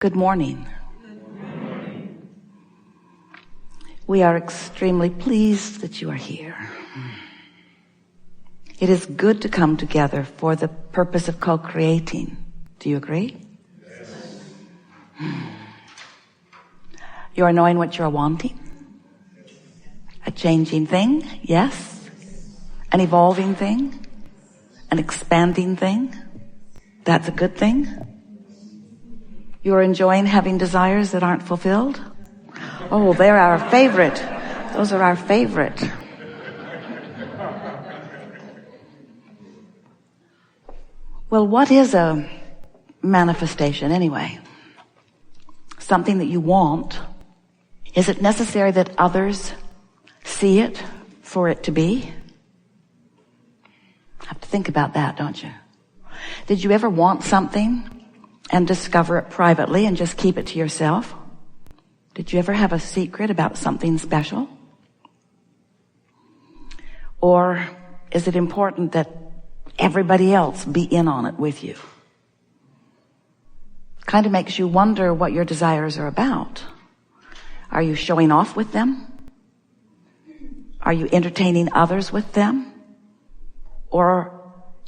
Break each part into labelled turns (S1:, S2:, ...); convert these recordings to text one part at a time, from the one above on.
S1: Good morning. We are extremely pleased that you are here. It is good to come together for the purpose of co-creating. Do you agree?
S2: Yes.
S1: You are knowing what you are wanting? A changing thing? Yes. An evolving thing? An expanding thing? That's a good thing? You are enjoying having desires that aren't fulfilled? Oh, they're our favorite. Those are our favorite. Well, what is a manifestation anyway? Something that you want. Is it necessary that others see it for it to be? You have to think about that, don't you? Did you ever want something and discover it privately and just keep it to yourself? Did you ever have a secret about something special? Or is it important that everybody else be in on it with you? Kind of makes you wonder what your desires are about. Are you showing off with them? Are you entertaining others with them? Or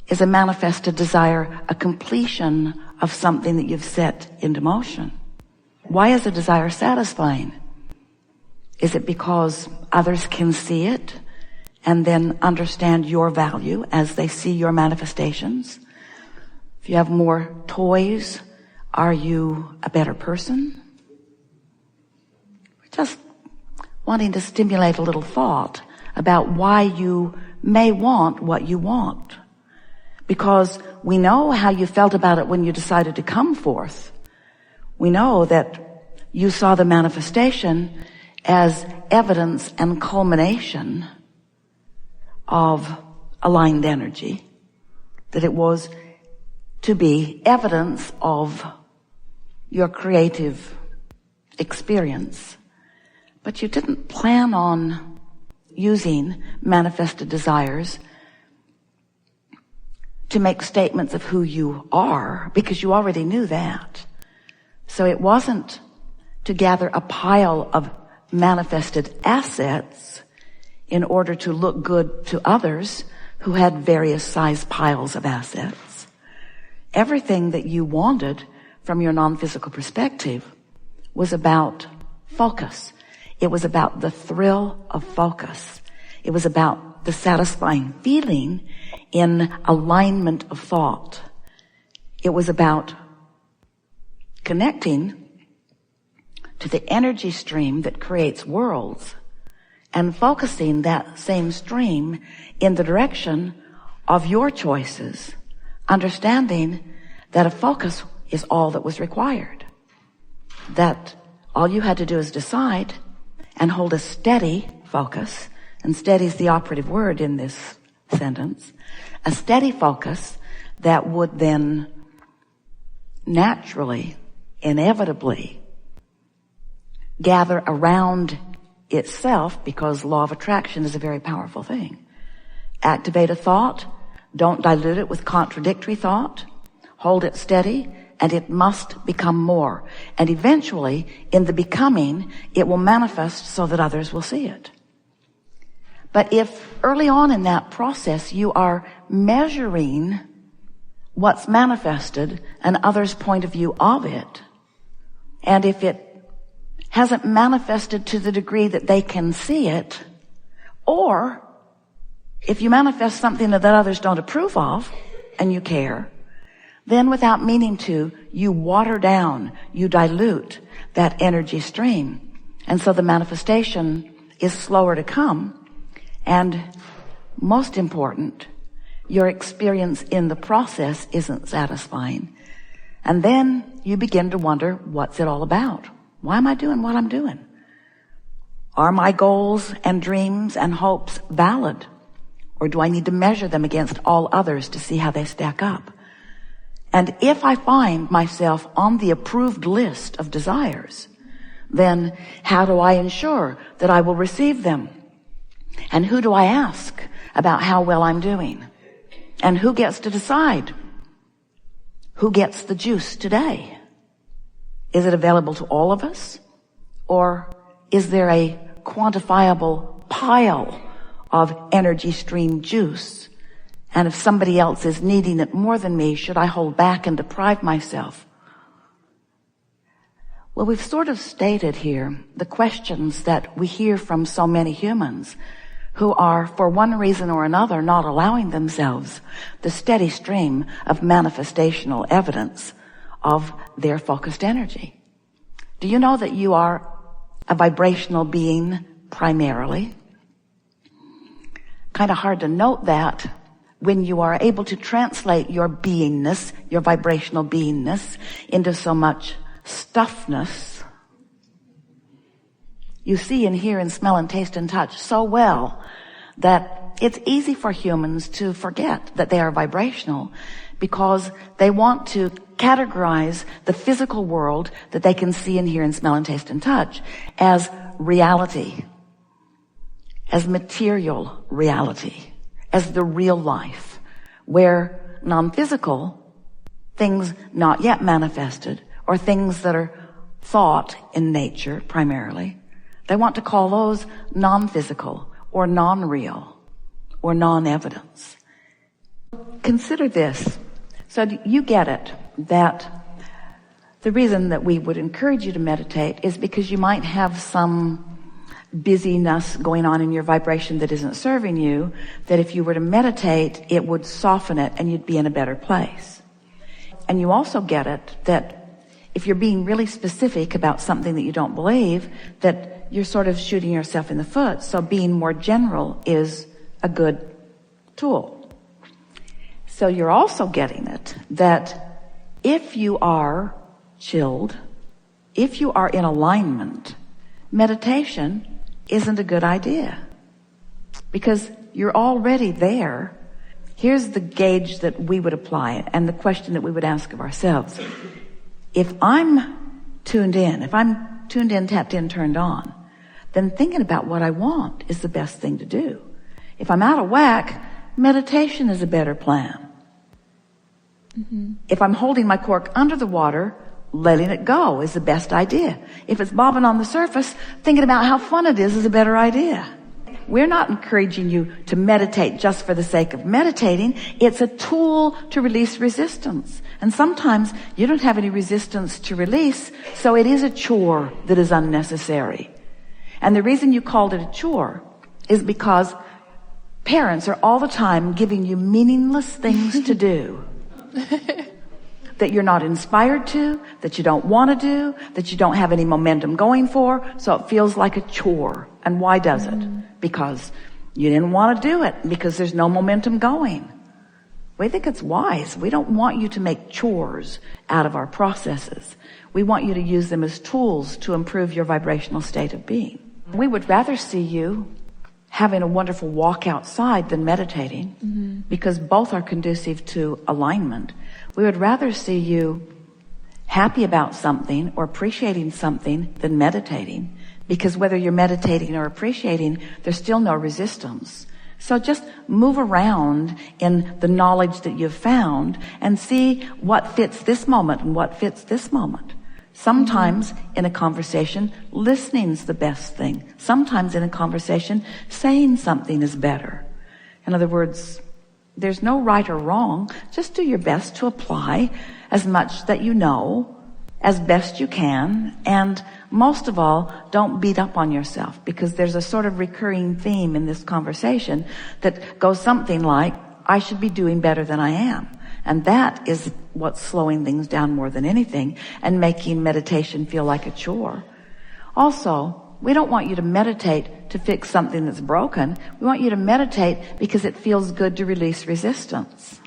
S1: is a manifested desire a completion of something that you've set into motion? Why is a desire satisfying? Is it because others can see it and then understand your value as they see your manifestations? If you have more toys, are you a better person? Just wanting to stimulate a little thought about why you may want what you want. Because we know how you felt about it when you decided to come forth. We know that you saw the manifestation as evidence and culmination of aligned energy. That it was to be evidence of your creative experience. But you didn't plan on using manifested desires to make statements of who you are, because you already knew that. So it wasn't to gather a pile of manifested assets in order to look good to others who had various size piles of assets. Everything that you wanted from your non-physical perspective was about focus. It was about the thrill of focus. It was about the satisfying feeling in alignment of thought. It was about connecting to the energy stream that creates worlds and focusing that same stream in the direction of your choices, understanding that a focus is all that was required. That all you had to do is decide and hold a steady focus, and steady is the operative word in this sentence, a steady focus that would then naturally, inevitably gather around itself, because law of attraction is a very powerful thing. Activate a thought, don't dilute it with contradictory thought, hold it steady, and it must become more. And eventually, in the becoming, it will manifest so that others will see it. But if early on in that process you are measuring what's manifested and others' point of view of it, and if it hasn't manifested to the degree that they can see it, or if you manifest something that others don't approve of and you care, then without meaning to, you water down, you dilute that energy stream. And so the manifestation is slower to come. And most important, your experience in the process isn't satisfying. And then you begin to wonder, what's it all about? Why am I doing what I'm doing? Are my goals and dreams and hopes valid? Or do I need to measure them against all others to see how they stack up? And if I find myself on the approved list of desires, then how do I ensure that I will receive them? And who do I ask about how well I'm doing? And who gets to decide who gets the juice today? Is it available to all of us? Or is there a quantifiable pile of energy stream juice? And if somebody else is needing it more than me, should I hold back and deprive myself? Well, we've sort of stated here the questions that we hear from so many humans who are, for one reason or another, not allowing themselves the steady stream of manifestational evidence of their focused energy. Do you know that you are a vibrational being primarily? Kind of hard to note that when you are able to translate your beingness, your vibrational beingness, into so much stuffness. You see and hear and smell and taste and touch so well that it's easy for humans to forget that they are vibrational, because they want to categorize the physical world that they can see and hear and smell and taste and touch as reality, as material reality, as the real life, where non-physical things not yet manifested, or things that are thought in nature primarily, they want to call those non-physical or non-real or non-evidence. Consider this. So you get it, that the reason that we would encourage you to meditate is because you might have some busyness going on in your vibration that isn't serving you, that if you were to meditate, it would soften it and you'd be in a better place. And you also get it that if you're being really specific about something that you don't believe, that you're sort of shooting yourself in the foot. So being more general is a good tool. So you're also getting it that if you are chilled, if you are in alignment, meditation isn't a good idea, because you're already there. Here's the gauge that we would apply and the question that we would ask of ourselves. If I'm tuned in, tapped in, turned on, then thinking about what I want is the best thing to do. If I'm out of whack, meditation is a better plan. Mm-hmm. If I'm holding my cork under the water, letting it go is the best idea. If it's bobbing on the surface, thinking about how fun it is a better idea. We're not encouraging you to meditate just for the sake of meditating. It's a tool to release resistance. And sometimes you don't have any resistance to release, so it is a chore that is unnecessary. And the reason you called it a chore is because parents are all the time giving you meaningless things to do. That you're not inspired to, that you don't want to do, that you don't have any momentum going for, so it feels like a chore. And why does it? Because you didn't want to do it, because there's no momentum going. We think it's wise. We don't want you to make chores out of our processes. We want you to use them as tools to improve your vibrational state of being. We would rather see you having a wonderful walk outside than meditating, because both are conducive to alignment. We would rather see you happy about something or appreciating something than meditating, because whether you're meditating or appreciating, there's still no resistance. So just move around in the knowledge that you've found and see what fits this moment and what fits this moment. Sometimes in a conversation, listening's the best thing. Sometimes in a conversation, saying something is better. In other words, there's no right or wrong. Just do your best to apply as much that you know as best you can. And most of all, don't beat up on yourself, because there's a sort of recurring theme in this conversation that goes something like, I should be doing better than I am. And that is what's slowing things down more than anything and making meditation feel like a chore. Also, we don't want you to meditate to fix something that's broken. We want you to meditate because it feels good to release resistance.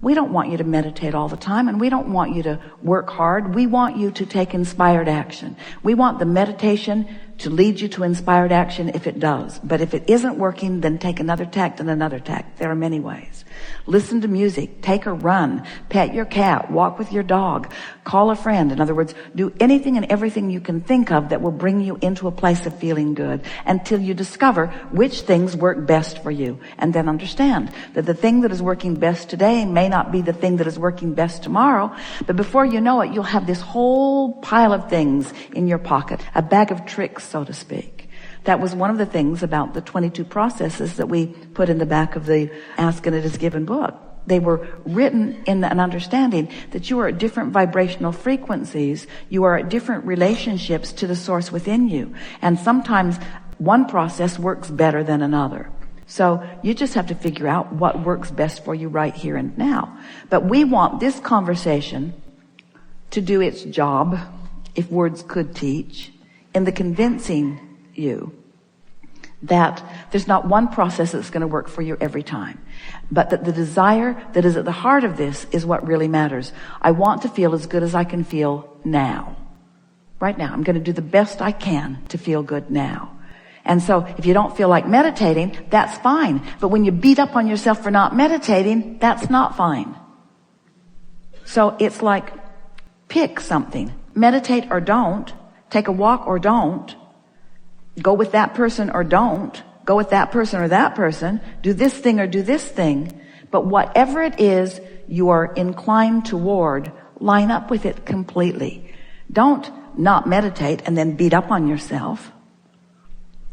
S1: We don't want you to meditate all the time, and we don't want you to work hard. We want you to take inspired action. We want the meditation to lead you to inspired action if it does. But if it isn't working, then take another tact and another tact. There are many ways. listen to music, take a run, pet your cat, walk with your dog, call a friend. In other words, do anything and everything you can think of that will bring you into a place of feeling good until you discover which things work best for you. And then understand that the thing that is working best today may not be the thing that is working best tomorrow, but before you know it, you'll have this whole pile of things in your pocket, a bag of tricks, so to speak. That was one of the things about the 22 processes that we put in the back of the Ask and It Is Given book. They were written in an understanding that you are at different vibrational frequencies. You are at different relationships to the source within you. And sometimes one process works better than another. So you just have to figure out what works best for you right here and now. But we want this conversation to do its job, if words could teach, in the convincing you that there's not one process that's going to work for you every time, but that the desire that is at the heart of this is what really matters. I want to feel as good as I can feel now. Right now. I'm going to do the best I can to feel good now. And so if you don't feel like meditating, that's fine. But when you beat up on yourself for not meditating, that's not fine. So it's like, pick something. Meditate or don't. Take a walk or don't. Go with that person or don't. Go with that person or that person. Do this thing or do this thing. But whatever it is you are inclined toward, line up with it completely. Don't not meditate and then beat up on yourself.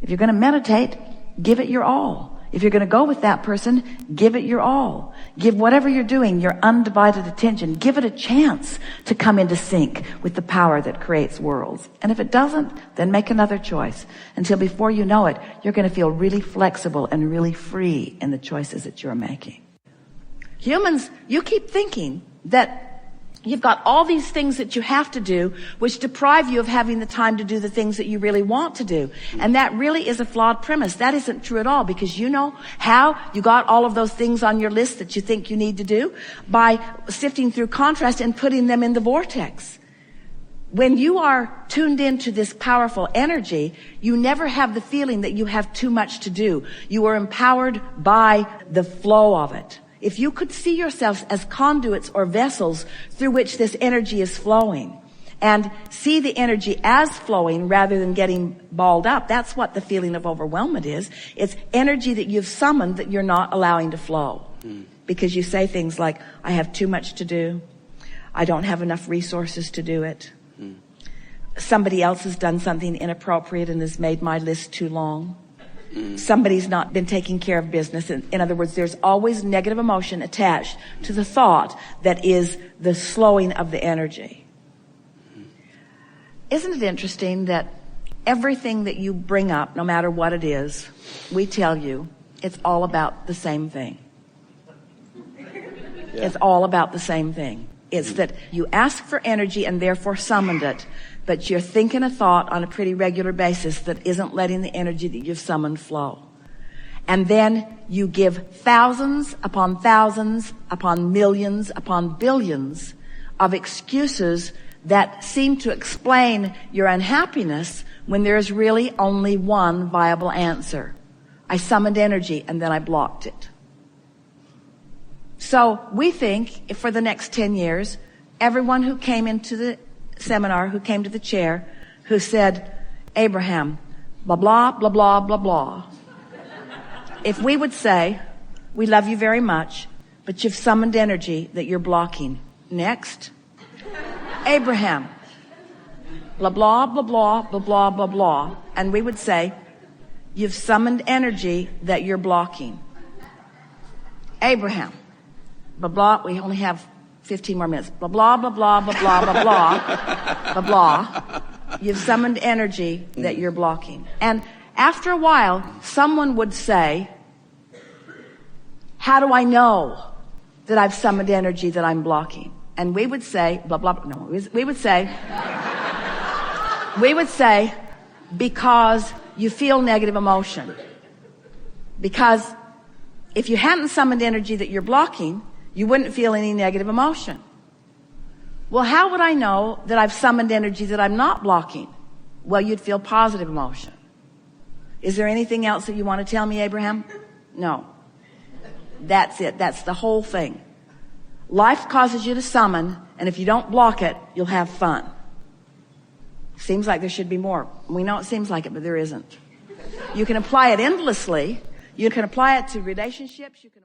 S1: If you're going to meditate, give it your all. If you're going to go with that person, give it your all. Give whatever you're doing your undivided attention. Give it a chance to come into sync with the power that creates worlds. And if it doesn't, then make another choice. Until before you know it, you're going to feel really flexible and really free in the choices that you're making. Humans, you keep thinking that you've got all these things that you have to do, which deprive you of having the time to do the things that you really want to do. And that really is a flawed premise. That isn't true at all, because you know how you got all of those things on your list that you think you need to do? By sifting through contrast and putting them in the vortex. When you are tuned into this powerful energy, you never have the feeling that you have too much to do. You are empowered by the flow of it. If you could see yourselves as conduits or vessels through which this energy is flowing, and see the energy as flowing rather than getting balled up, that's what the feeling of overwhelmment is. It's energy that you've summoned that you're not allowing to flow. Because you say things like, I have too much to do. I don't have enough resources to do it. Somebody else has done something inappropriate and has made my list too long. Somebody's not been taking care of business. In other words, there's always negative emotion attached to the thought that is the slowing of the energy. Isn't it interesting that everything that you bring up, no matter what it is, we tell you it's all about the same thing. Yeah. It's all about the same thing. It's that you ask for energy and therefore summoned it, but you're thinking a thought on a pretty regular basis that isn't letting the energy that you've summoned flow. And then you give thousands upon millions upon billions of excuses that seem to explain your unhappiness when there's really only one viable answer. I summoned energy and then I blocked it. So we think if for the next 10 years, everyone who came into the seminar, who came to the chair, who said, Abraham, blah, blah, blah, blah, blah, blah. If we would say, we love you very much, but you've summoned energy that you're blocking. Next. Abraham, blah, blah, blah, blah, blah, blah, blah, blah. And we would say, you've summoned energy that you're blocking. Abraham, blah, blah, we only have 15 more minutes. Blah, blah, blah, blah, blah, blah, blah, blah, blah, blah. You've summoned energy that you're blocking. And after a while, someone would say, how do I know that I've summoned energy that I'm blocking? And we would say, blah, blah, blah. No, we would say, because you feel negative emotion. Because if you hadn't summoned energy that you're blocking, you wouldn't feel any negative emotion. Well, how would I know that I've summoned energy that I'm not blocking? Well, you'd feel positive emotion. Is there anything else that you want to tell me, Abraham? No. That's it. That's the whole thing. Life causes you to summon, and if you don't block it, you'll have fun. Seems like there should be more. We know it seems like it, but there isn't. You can apply it endlessly. You can apply it to relationships. You can